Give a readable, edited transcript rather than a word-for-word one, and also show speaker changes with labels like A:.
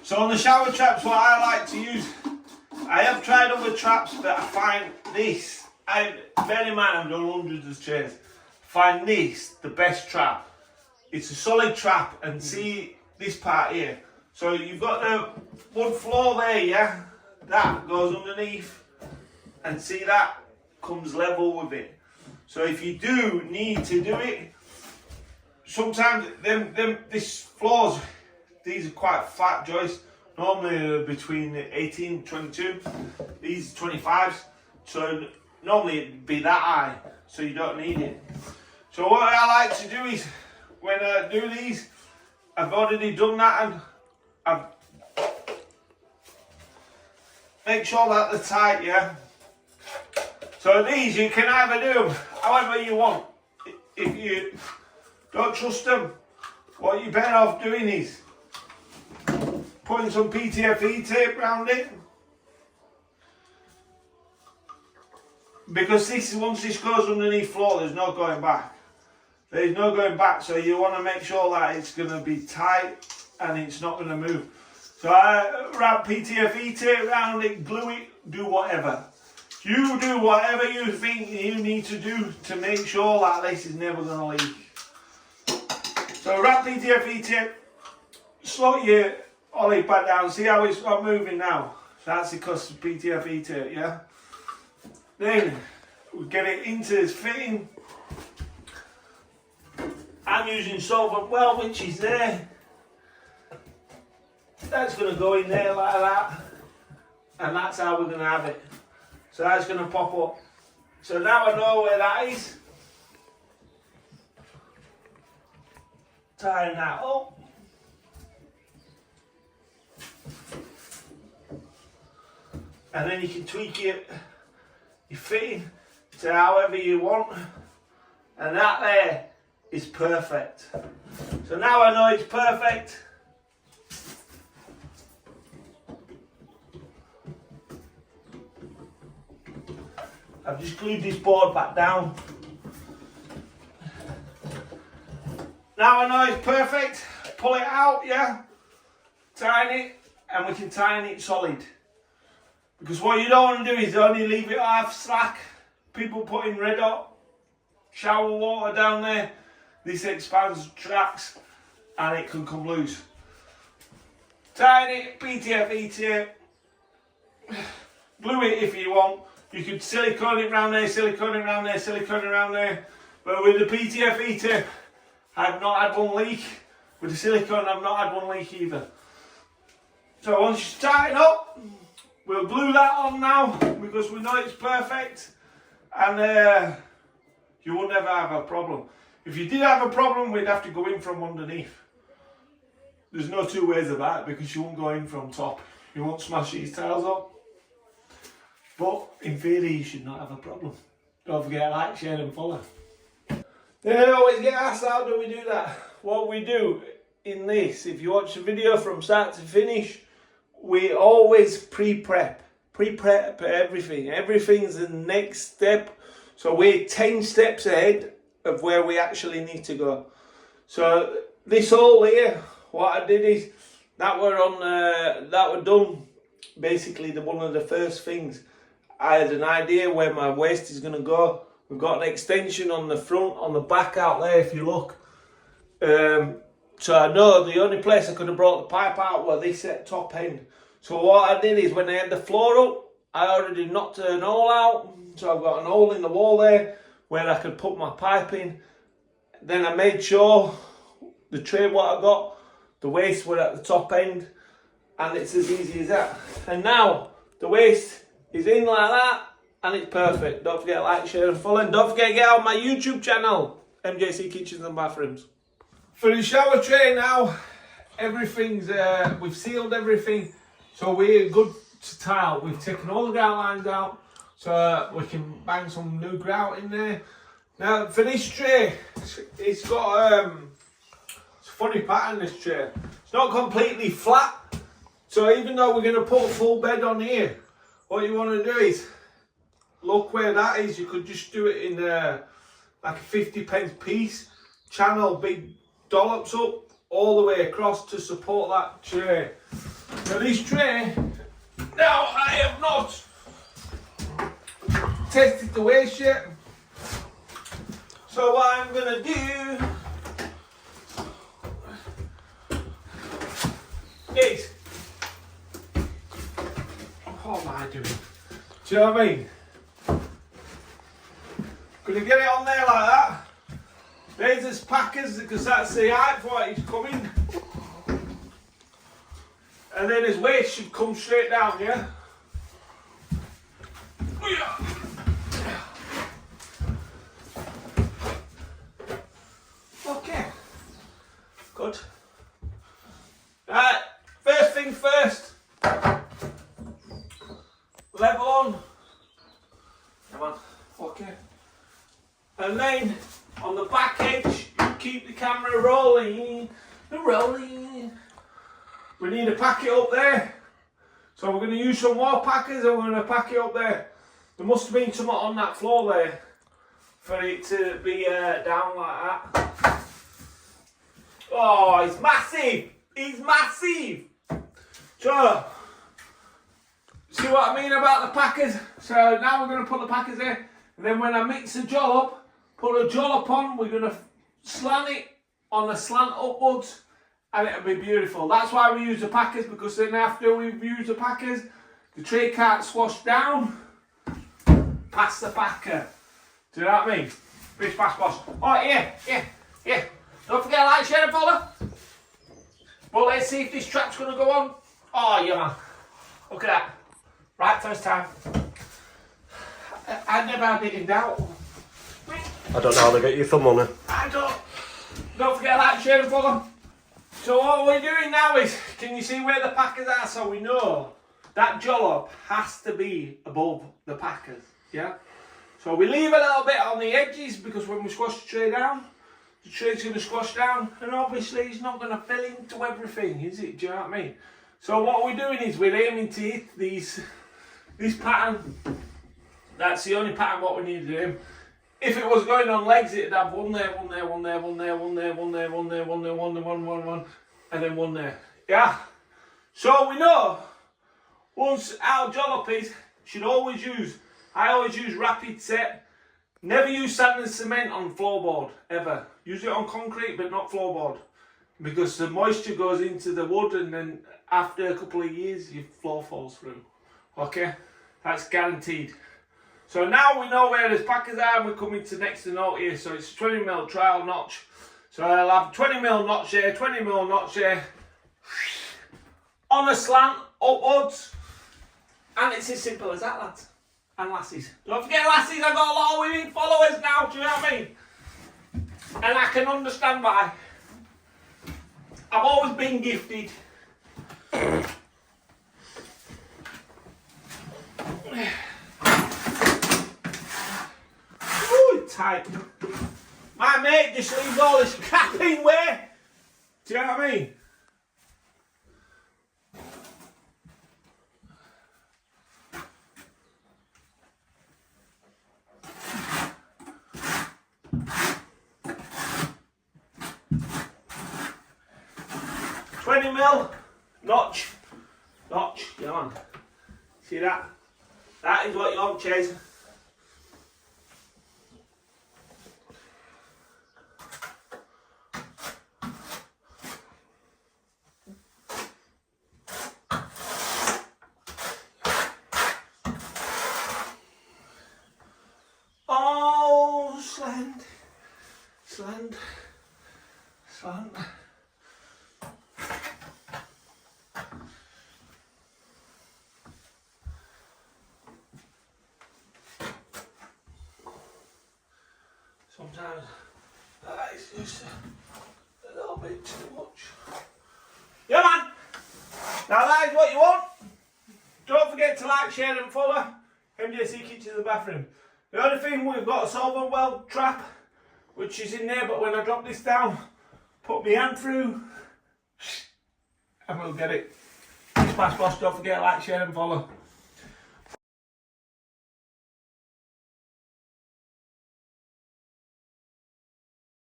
A: So on the shower traps, what I like to use, I have tried other traps, but I find this, bear in mind I've done hundreds of trays, I find this the best trap. It's a solid trap, and see this part here. So you've got the wood floor there, yeah? That goes underneath, and see that comes level with it. So if you do need to do it, sometimes this floors, these are quite fat joists. Normally they're between 18 and 22. These are 25s. So normally it'd be that high, so you don't need it. So what I like to do is, when I do these, I've already done that, and I've make sure that they're tight, yeah? So these, you can either do them however you want. If you don't trust them, what you're better off doing is putting some PTFE tape around it. Because this, once this goes underneath floor, there's no going back. There's no going back, so you want to make sure that it's going to be tight and it's not going to move. So I wrap PTFE tape around it, glue it, do whatever. You do whatever you think you need to do to make sure that this is never going to leak. So wrap PTFE tape, slot your olive back down, see how it's not moving now. So that's because of PTFE tape, yeah? Then we get it into this fitting. I'm using solvent well, which is there. That's going to go in there like that, and that's how we're going to have it. So that's going to pop up. So now I know where that is. Tying that up. And then you can tweak your fitting to however you want. And that there is perfect. So now I know it's perfect. I've just glued this board back down. Now I know it's perfect. Pull it out, yeah? Tighten it, and we can tighten it solid. Because what you don't want to do is only leave it half slack. People putting red hot shower water down there. This expands tracks and it can come loose. Tighten it, PTFE tape. Glue it if you want. You could silicone it around there, silicone it around there, silicone it around there. But with the PTFE tape, I've not had one leak. With the silicone, I've not had one leak either. So once you tighten up, we'll glue that on now because we know it's perfect. And you will never have a problem. If you did have a problem, we'd have to go in from underneath. There's no two ways about it because you won't go in from top. You won't smash these tiles up. But in theory, you should not have a problem. Don't forget, like, share and follow. Then I always get asked, how do we do that? What we do in this, if you watch the video from start to finish, we always pre-prep. Pre-prep everything. Everything's the next step. So we're 10 steps ahead of where we actually need to go. So this hole here, what I did is, that were done, basically one of the first things. I had an idea where my waste is going to go. We've got an extension on the front, on the back out there if you look. So I know the only place I could have brought the pipe out was this at top end. So what I did is when I had the floor up, I already knocked an hole out. So I've got an hole in the wall there where I could put my pipe in. Then I made sure the tray what I got, the waste were at the top end. And it's as easy as that. And now the waste is in like that, and it's perfect. Don't forget to like, share and follow, and don't forget to get on my YouTube channel, MJC Kitchens and Bathrooms. For the shower tray now, everything's, we've sealed everything, so we're good to tile. We've taken all the grout lines out, so we can bang some new grout in there. Now for this tray, it's got it's a funny pattern, this tray. It's not completely flat, so even though we're going to put a full bed on here, what you want to do is, look where that is, you could just do it in like a 50p piece, channel big dollops up all the way across to support that tray. Now this tray, now I have not tested the waste yet. So what I'm going to do is, what am I doing? Do you know what I mean? Gonna get it on there like that. There's his packers because that's the height for it he's coming. And then his waist should come straight down, yeah? Okay. Good. Right, first thing first. Level on. Come on. Okay. And then on the back edge, you keep the camera rolling. Rolling. We need to pack it up there. So we're going to use some more packers and we're going to pack it up there. There must have been something on that floor there for it to be down like that. Oh, it's massive! It's massive! So, see what I mean about the packers? So now we're going to put the packers there. And then when I mix the jollop, put a jollop on, we're going to slant it on a slant upwards. And it'll be beautiful. That's why we use the packers, because then after we've used the packers, the tray can't swash down past the packer. Do you know what I mean? Fish fast boss. Oh yeah. Don't forget to like, share and follow. But let's see if this trap's going to go on. Oh yeah man. Look at that. Right first time. I never had it in doubt.
B: I don't know how they get your thumb on it.
A: I don't. Don't forget to like, share and follow. So what we're doing now is, can you see where the packers are? So we know that jollop has to be above the packers, yeah? So we leave a little bit on the edges because when we squash the tray down, the tray's going to squash down and obviously it's not going to fill into everything, is it? Do you know what I mean? So what we're doing is we're aiming to hit this pattern. That's the only pattern what we need to do. If it was going on legs, it'd have one there, and then one there. Yeah? So we know, once our jollop is, should always use, I always use rapid set. Never use sand and cement on floorboard, ever. Use it on concrete, but not floorboard. Because the moisture goes into the wood and then after a couple of years, your floor falls through. Okay? That's guaranteed. So now we know where the packers are and we're coming to next to note here. So it's 20mm trial notch. So I'll have 20mm notch there, 20mm notch there. On a slant, upwards. And it's as simple as that, lads. And lassies. Don't forget lassies, I've got a lot of women followers now, do you know what I mean? And I can understand why. I've always been gifted. Tight. My mate just leaves all this crap in where? Do you know what I mean? $20mm notch. Yeah man. See that? That is what you want, Chase. Oh, slant. Sometimes that is just a little bit too much. Yeah man, now that is what you want. Don't forget to like, share and follow MJC Kitchen in the Bathroom. The only thing, we've got a solvent weld trap which is in there, but when I drop this down, put my hand through and we'll get it. Smash boss, don't forget to like, share and follow.